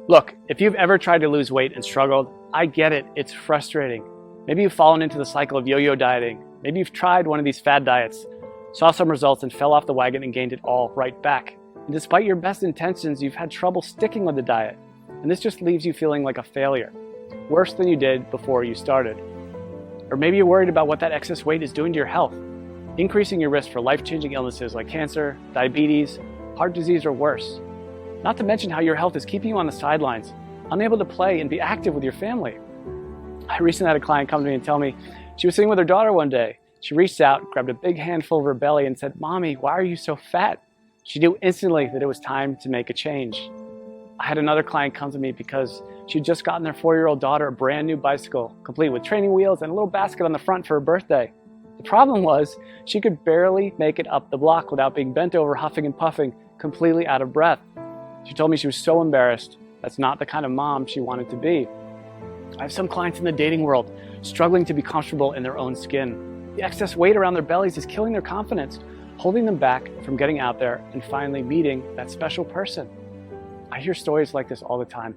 Look, if you've ever tried to lose weight and struggled, I get it, it's frustrating. Maybe you've fallen into the cycle of yo-yo dieting. Maybe you've tried one of these fad diets, saw some results and fell off the wagon and gained it all right back. And despite your best intentions, you've had trouble sticking with the diet. And this just leaves you feeling like a failure, worse than you did before you started. Or maybe you're worried about what that excess weight is doing to your health, increasing your risk for life-changing illnesses like cancer, diabetes, heart disease, or worse. Not to mention how your health is keeping you on the sidelines, unable to play and be active with your family. I recently had a client come to me and tell me she was sitting with her daughter one day. She reached out, grabbed a big handful of her belly and said, "Mommy, why are you so fat?" She knew instantly that it was time to make a change. I had another client come to me because she'd just gotten their 4-year-old daughter a brand new bicycle, complete with training wheels and a little basket on the front for her birthday. The problem was she could barely make it up the block without being bent over, huffing and puffing, completely out of breath. She told me she was so embarrassed. That's not the kind of mom she wanted to be. I have some clients in the dating world struggling to be comfortable in their own skin. The excess weight around their bellies is killing their confidence, holding them back from getting out there and finally meeting that special person. I hear stories like this all the time.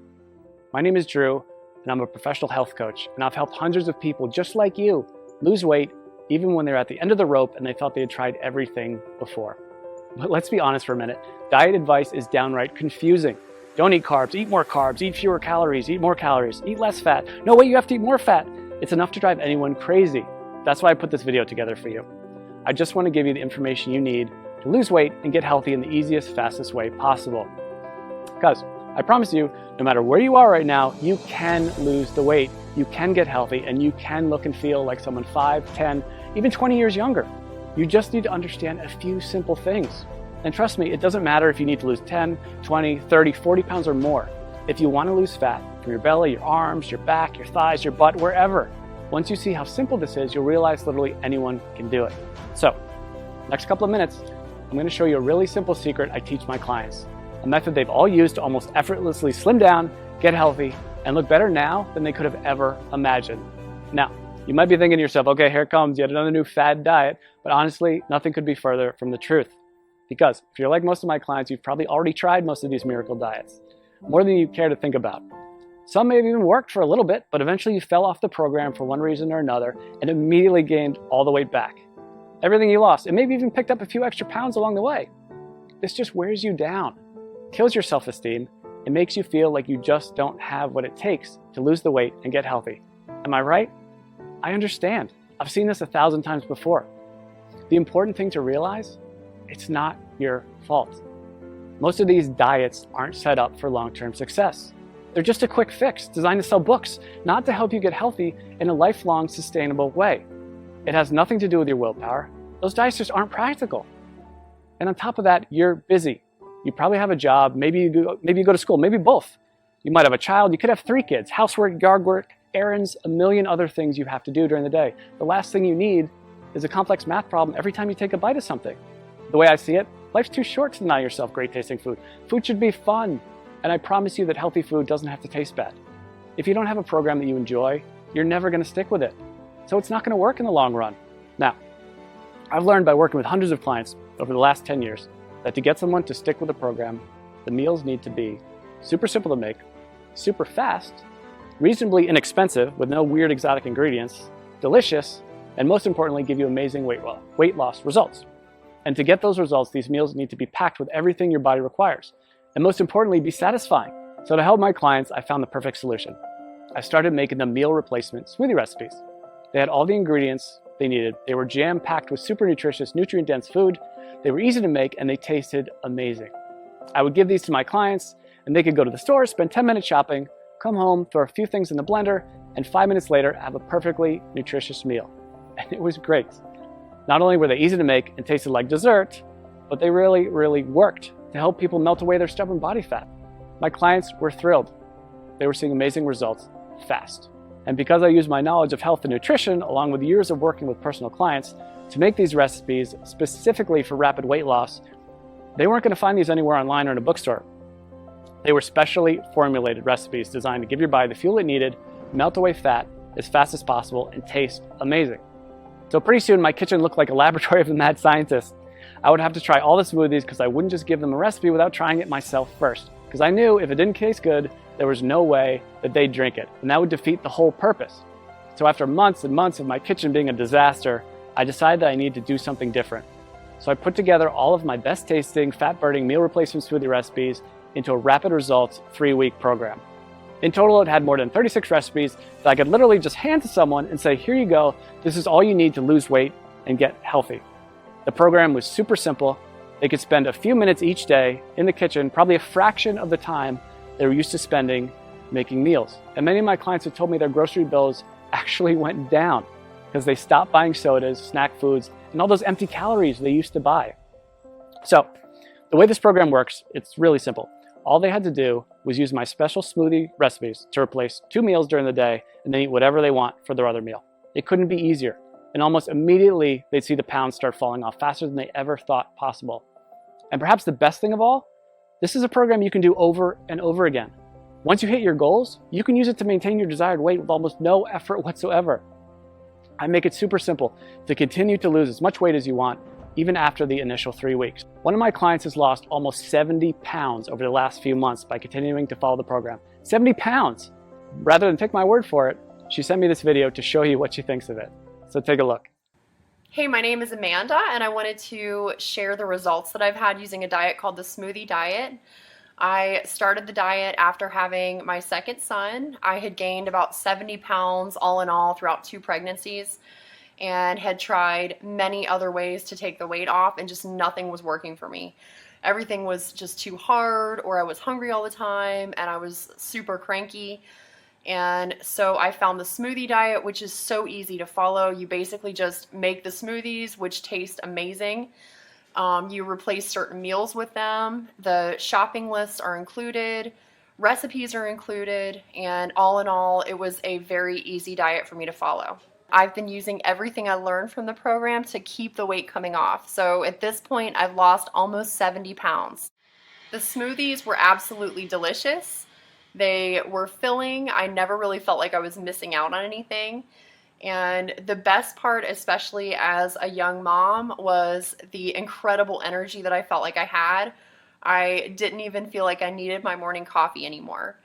My name is Drew, and I'm a professional health coach, and I've helped hundreds of people just like you lose weight even when they're at the end of the rope and they felt they had tried everything before. But let's be honest for a minute. Diet advice is downright confusing. Don't eat carbs, eat more carbs, eat fewer calories, eat more calories, eat less fat. No way, you have to eat more fat. It's enough to drive anyone crazy. That's why I put this video together for you. I just want to give you the information you need to lose weight and get healthy in the easiest, fastest way possible. Because I promise you, no matter where you are right now, you can lose the weight, you can get healthy, and you can look and feel like someone 5, 10, even 20 years younger. You just need to understand a few simple things. And trust me, it doesn't matter if you need to lose 10, 20, 30, 40 pounds or more. If you want to lose fat from your belly, your arms, your back, your thighs, your butt, wherever, once you see how simple this is, you'll realize literally anyone can do it. So, next couple of minutes, I'm going to show you a really simple secret I teach my clients. A method they've all used to almost effortlessly slim down, get healthy, and look better now than they could have ever imagined. Now, you might be thinking to yourself, okay, here comes yet another new fad diet, but honestly, nothing could be further from the truth. Because if you're like most of my clients, you've probably already tried most of these miracle diets, more than you care to think about. Some may have even worked for a little bit, but eventually you fell off the program for one reason or another and immediately gained all the weight back. Everything you lost, and maybe even picked up a few extra pounds along the way. This just wears you down, kills your self-esteem, and makes you feel like you just don't have what it takes to lose the weight and get healthy. Am I right? I understand. I've seen this 1,000 times before. The important thing to realize, it's not your fault. Most of these diets aren't set up for long-term success. They're just a quick fix designed to sell books, not to help you get healthy in a lifelong, sustainable way. It has nothing to do with your willpower. Those diets just aren't practical. And on top of that, you're busy. You probably have a job, maybe you go to school, maybe both. You might have a child, you could have 3 kids, housework, yard work, errands, a million other things you have to do during the day. The last thing you need is a complex math problem every time you take a bite of something. The way I see it, life's too short to deny yourself great tasting food. Food should be fun, and I promise you that healthy food doesn't have to taste bad. If you don't have a program that you enjoy, you're never going to stick with it. So it's not going to work in the long run. Now, I've learned by working with hundreds of clients over the last 10 years that to get someone to stick with a program, the meals need to be super simple to make, super fast, reasonably inexpensive with no weird exotic ingredients, delicious, and most importantly, give you amazing weight loss results. And to get those results, these meals need to be packed with everything your body requires. And most importantly, be satisfying. So to help my clients, I found the perfect solution. I started making them meal replacement smoothie recipes. They had all the ingredients they needed. They were jam-packed with super nutritious, nutrient-dense food. They were easy to make, and they tasted amazing. I would give these to my clients, and they could go to the store, spend 10 minutes shopping, come home, throw a few things in the blender, and 5 minutes later, have a perfectly nutritious meal. And it was great. Not only were they easy to make and tasted like dessert, but they really, really worked to help people melt away their stubborn body fat. My clients were thrilled. They were seeing amazing results fast. And because I used my knowledge of health and nutrition, along with years of working with personal clients, to make these recipes specifically for rapid weight loss, they weren't going to find these anywhere online or in a bookstore. They were specially formulated recipes designed to give your body the fuel it needed, melt away fat as fast as possible, and taste amazing. So pretty soon my kitchen looked like a laboratory of a mad scientist. I would have to try all the smoothies because I wouldn't just give them a recipe without trying it myself first. because I knew if it didn't taste good, there was no way that they'd drink it, and that would defeat the whole purpose. So after months and months of my kitchen being a disaster, I decided that I needed to do something different. So I put together all of my best tasting, fat-burning meal replacement smoothie recipes into a rapid results 3-week program. In total, it had more than 36 recipes that I could literally just hand to someone and say, here you go, this is all you need to lose weight and get healthy. The program was super simple. They could spend a few minutes each day in the kitchen, probably a fraction of the time they were used to spending making meals. And many of my clients have told me their grocery bills actually went down because they stopped buying sodas, snack foods, and all those empty calories they used to buy. So the way this program works, it's really simple. All they had to do was use my special smoothie recipes to replace 2 meals during the day and then eat whatever they want for their other meal. It couldn't be easier. And almost immediately, they'd see the pounds start falling off faster than they ever thought possible. And perhaps the best thing of all, this is a program you can do over and over again. Once you hit your goals, you can use it to maintain your desired weight with almost no effort whatsoever. I make it super simple to continue to lose as much weight as you want, even after the initial 3 weeks. One of my clients has lost almost 70 pounds over the last few months by continuing to follow the program. 70 pounds! Rather than take my word for it, she sent me this video to show you what she thinks of it. So take a look. Hey, my name is Amanda, and I wanted to share the results that I've had using a diet called the Smoothie Diet. I started the diet after having my second son. I had gained about 70 pounds all in all throughout 2 pregnancies and had tried many other ways to take the weight off, and just nothing was working for me. Everything was just too hard, or I was hungry all the time and I was super cranky. And so I found the smoothie diet, which is so easy to follow. You basically just make the smoothies, which taste amazing. You replace certain meals with them. The shopping lists are included, recipes are included, and all in all, it was a very easy diet for me to follow. I've been using everything I learned from the program to keep the weight coming off. So at this point, I've lost almost 70 pounds. The smoothies were absolutely delicious. They were filling. I never really felt like I was missing out on anything. And the best part, especially as a young mom, was the incredible energy that I felt like I had. I didn't even feel like I needed my morning coffee anymore.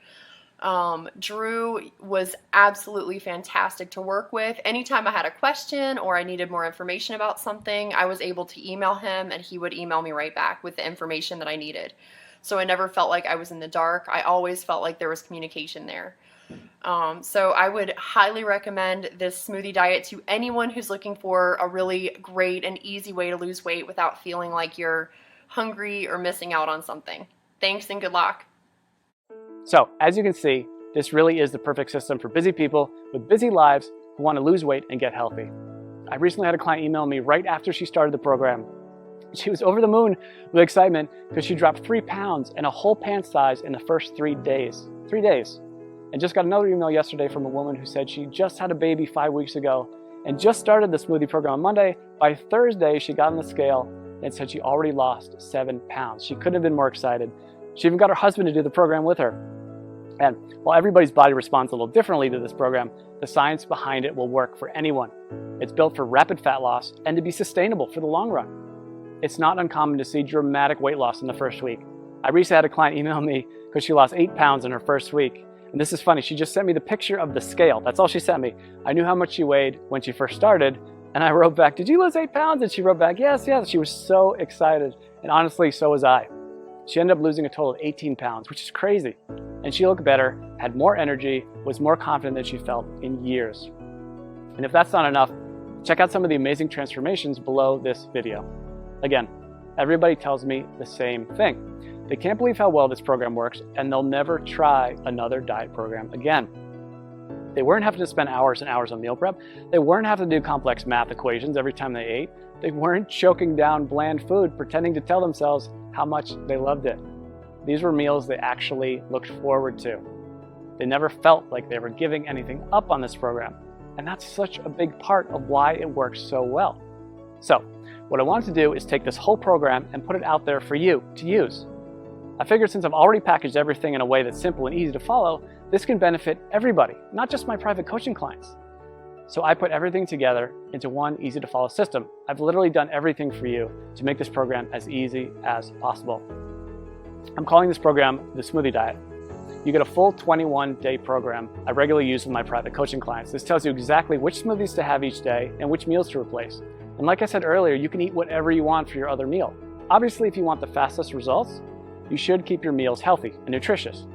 Drew was absolutely fantastic to work with. Anytime I had a question or I needed more information about something, I was able to email him and he would email me right back with the information that I needed. So I never felt like I was in the dark. I always felt like there was communication there. So I would highly recommend this smoothie diet to anyone who's looking for a really great and easy way to lose weight without feeling like you're hungry or missing out on something. Thanks and good luck. So as you can see, this really is the perfect system for busy people with busy lives who want to lose weight and get healthy. I recently had a client email me right after she started the program. She was over the moon with excitement because she dropped 3 pounds and a whole pant size in the first 3 days. 3 days. And just got another email yesterday from a woman who said she just had a baby 5 weeks ago and just started the smoothie program on Monday. By Thursday, she got on the scale and said she already lost 7 pounds. She couldn't have been more excited. She even got her husband to do the program with her. And while everybody's body responds a little differently to this program, the science behind it will work for anyone. It's built for rapid fat loss and to be sustainable for the long run. It's not uncommon to see dramatic weight loss in the first week. I recently had a client email me because she lost 8 pounds in her first week. And this is funny, she just sent me the picture of the scale. That's all she sent me. I knew how much she weighed when she first started, and I wrote back, "Did you lose 8 pounds?" And she wrote back, "Yes, yes." She was so excited, and honestly, so was I. She ended up losing a total of 18 pounds, which is crazy. And she looked better, had more energy, was more confident than she felt in years. And if that's not enough, check out some of the amazing transformations below this video. Again, everybody tells me the same thing. They can't believe how well this program works, and they'll never try another diet program again. They weren't having to spend hours and hours on meal prep. They weren't having to do complex math equations every time they ate. They weren't choking down bland food, pretending to tell themselves how much they loved it. These were meals they actually looked forward to. They never felt like they were giving anything up on this program. And that's such a big part of why it works so well. So, what I wanted to do is take this whole program and put it out there for you to use. I figured since I've already packaged everything in a way that's simple and easy to follow, this can benefit everybody, not just my private coaching clients. So I put everything together into one easy to follow system. I've literally done everything for you to make this program as easy as possible. I'm calling this program the Smoothie Diet. You get a full 21-day program I regularly use with my private coaching clients. This tells you exactly which smoothies to have each day and which meals to replace. And like I said earlier, you can eat whatever you want for your other meal. Obviously, if you want the fastest results, you should keep your meals healthy and nutritious.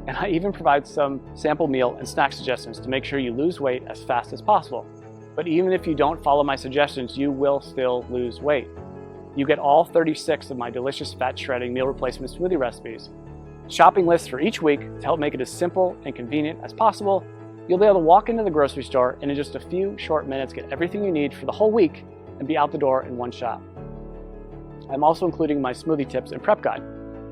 And I even provide some sample meal and snack suggestions to make sure you lose weight as fast as possible. But even if you don't follow my suggestions, you will still lose weight. You get all 36 of my delicious fat shredding meal replacement smoothie recipes, shopping lists for each week to help make it as simple and convenient as possible. You'll be able to walk into the grocery store and in just a few short minutes get everything you need for the whole week and be out the door in one shot. I'm also including my smoothie tips and prep guide.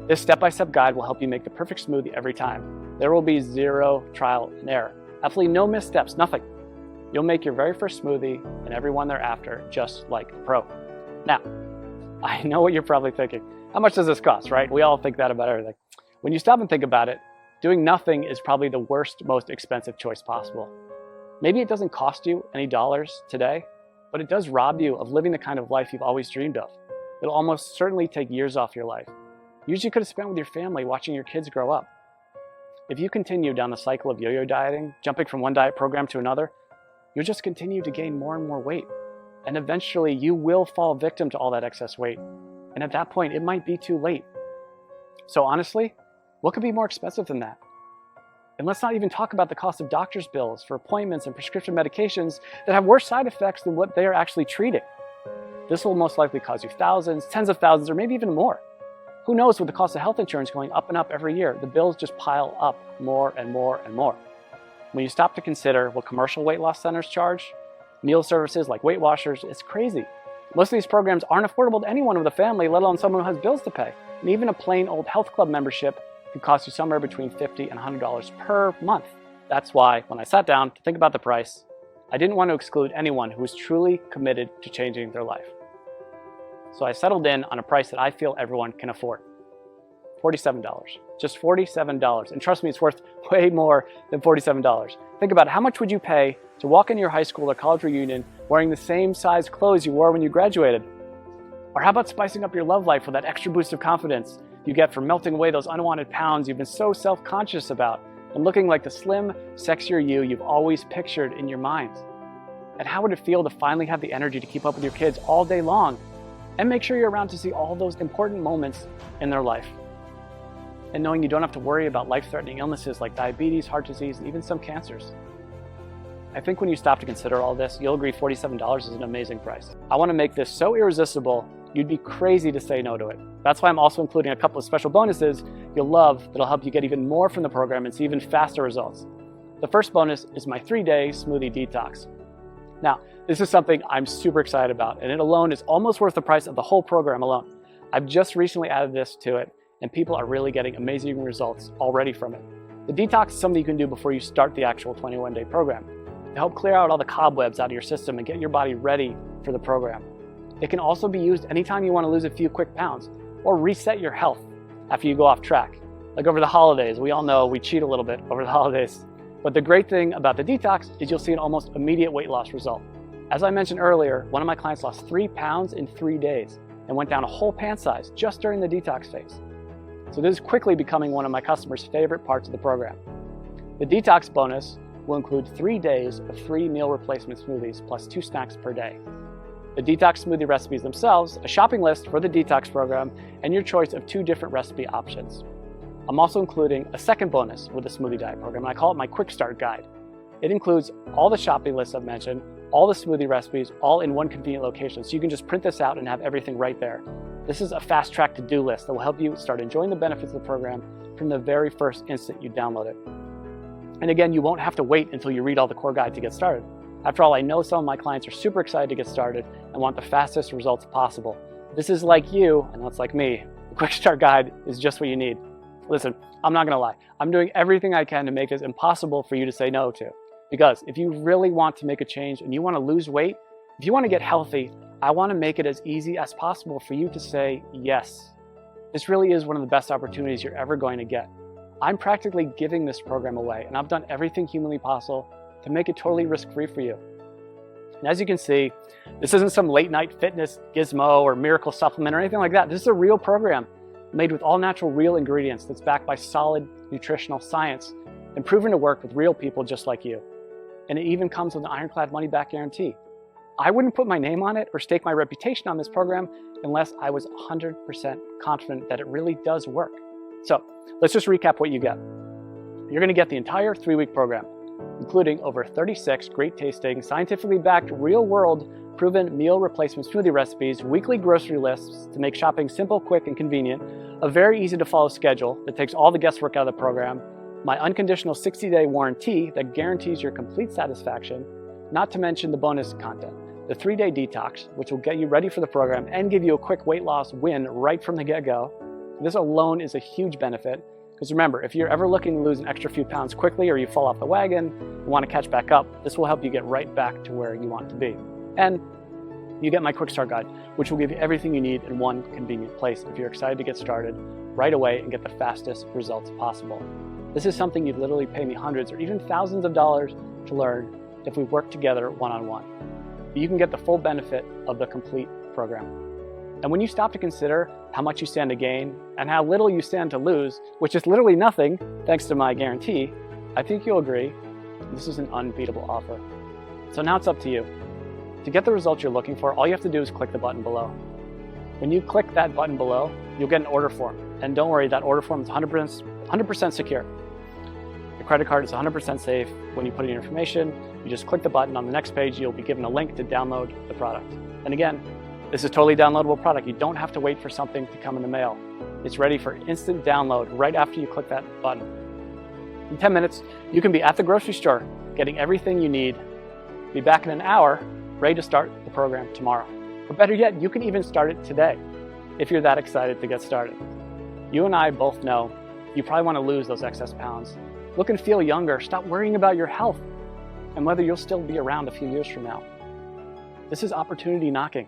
This step-by-step guide will help you make the perfect smoothie every time. There will be zero trial and error. Absolutely no missteps, nothing. You'll make your very first smoothie and every one thereafter just like a pro. Now, I know what you're probably thinking. How much does this cost, right? We all think that about everything. When you stop and think about it, doing nothing is probably the worst, most expensive choice possible. Maybe it doesn't cost you any dollars today, but it does rob you of living the kind of life you've always dreamed of. It'll almost certainly take years off your life. Years you could have spent with your family watching your kids grow up. If you continue down the cycle of yo-yo dieting, jumping from one diet program to another, you'll just continue to gain more and more weight. And eventually you will fall victim to all that excess weight. And at that point, it might be too late. So honestly, what could be more expensive than that? And let's not even talk about the cost of doctor's bills for appointments and prescription medications that have worse side effects than what they are actually treating. This will most likely cost you thousands, tens of thousands, or maybe even more. Who knows, with the cost of health insurance going up and up every year, the bills just pile up more and more and more. When you stop to consider what commercial weight loss centers charge, meal services like Weight Watchers, it's crazy. Most of these programs aren't affordable to anyone with a family, let alone someone who has bills to pay. And even a plain old health club membership could cost you somewhere between $50 and $100 per month. That's why, when I sat down to think about the price, I didn't want to exclude anyone who was truly committed to changing their life. So I settled in on a price that I feel everyone can afford. $47. Just $47. And trust me, it's worth way more than $47. Think about it. How much would you pay to walk into your high school or college reunion wearing the same size clothes you wore when you graduated? Or how about spicing up your love life with that extra boost of confidence you get from melting away those unwanted pounds you've been so self-conscious about and looking like the slim, sexier you you've always pictured in your mind? And how would it feel to finally have the energy to keep up with your kids all day long and make sure you're around to see all those important moments in their life? And knowing you don't have to worry about life-threatening illnesses like diabetes, heart disease, and even some cancers. I think when you stop to consider all this, you'll agree $47 is an amazing price. I want to make this so irresistible, you'd be crazy to say no to it. That's why I'm also including a couple of special bonuses you'll love that'll help you get even more from the program and see even faster results. The first bonus is my 3-day smoothie detox. Now, this is something I'm super excited about, and it alone is almost worth the price of the whole program alone. I've just recently added this to it, and people are really getting amazing results already from it. The detox is something you can do before you start the actual 21-day program to help clear out all the cobwebs out of your system and get your body ready for the program. It can also be used anytime you want to lose a few quick pounds or reset your health after you go off track. Like over the holidays, we all know we cheat a little bit over the holidays. But the great thing about the detox is you'll see an almost immediate weight loss result. As I mentioned earlier, one of my clients lost 3 pounds in 3 days and went down a whole pant size just during the detox phase. So this is quickly becoming one of my customers' favorite parts of the program. The detox bonus will include 3 days of free meal replacement smoothies plus 2 snacks per day. The detox smoothie recipes themselves, a shopping list for the detox program, and your choice of 2 different recipe options. I'm also including a second bonus with the Smoothie Diet program, and I call it my Quick Start Guide. It includes all the shopping lists I've mentioned, all the smoothie recipes, all in one convenient location, so you can just print this out and have everything right there. This is a fast-track to-do list that will help you start enjoying the benefits of the program from the very first instant you download it. And again, you won't have to wait until you read all the core guide to get started. After all, I know some of my clients are super excited to get started and want the fastest results possible. This is like you, and that's like me. The Quick Start Guide is just what you need. Listen, I'm not gonna lie. I'm doing everything I can to make this impossible for you to say no to. Because if you really want to make a change and you wanna lose weight, if you wanna get healthy, I wanna make it as easy as possible for you to say yes. This really is one of the best opportunities you're ever going to get. I'm practically giving this program away, and I've done everything humanly possible to make it totally risk-free for you. And as you can see, this isn't some late-night fitness gizmo or miracle supplement or anything like that. This is a real program made with all natural real ingredients that's backed by solid nutritional science and proven to work with real people just like you. And it even comes with an ironclad money-back guarantee. I wouldn't put my name on it or stake my reputation on this program unless I was 100% confident that it really does work. So let's just recap what you get. You're gonna get the entire 3-week program, including over 36 great tasting, scientifically backed, real-world proven meal replacement smoothie recipes, weekly grocery lists to make shopping simple, quick, and convenient, a very easy to follow schedule that takes all the guesswork out of the program, my unconditional 60-day warranty that guarantees your complete satisfaction, not to mention the bonus content, the 3-day detox, which will get you ready for the program and give you a quick weight loss win right from the get-go. This alone is a huge benefit, because remember, if you're ever looking to lose an extra few pounds quickly or you fall off the wagon and want to catch back up, this will help you get right back to where you want to be. And you get my quick start guide, which will give you everything you need in one convenient place if you're excited to get started right away and get the fastest results possible. This is something you'd literally pay me hundreds or even thousands of dollars to learn if we work together one-on-one. But you can get the full benefit of the complete program. And when you stop to consider how much you stand to gain and how little you stand to lose, which is literally nothing thanks to my guarantee, I think you'll agree this is an unbeatable offer. So now it's up to you. To get the results you're looking for, all you have to do is click the button below. When you click that button below, you'll get an order form. And don't worry, that order form is 100% secure. Your credit card is 100% safe. When you put in your information, you just click the button. On the next page, you'll be given a link to download the product. And again, this is a totally downloadable product. You don't have to wait for something to come in the mail. It's ready for instant download right after you click that button. In 10 minutes, you can be at the grocery store, getting everything you need. Be back in an hour, ready to start the program tomorrow. Or better yet, you can even start it today, if you're that excited to get started. You and I both know you probably want to lose those excess pounds. Look and feel younger. Stop worrying about your health and whether you'll still be around a few years from now. This is opportunity knocking.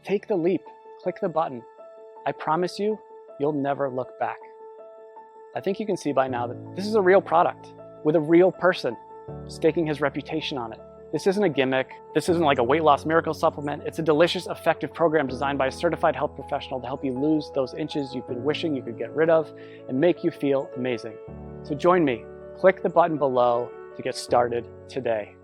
Take the leap, click the button. I promise you, you'll never look back. I think you can see by now that this is a real product with a real person staking his reputation on it. This isn't a gimmick. This isn't like a weight loss miracle supplement. It's a delicious, effective program designed by a certified health professional to help you lose those inches you've been wishing you could get rid of and make you feel amazing. So join me. Click the button below to get started today.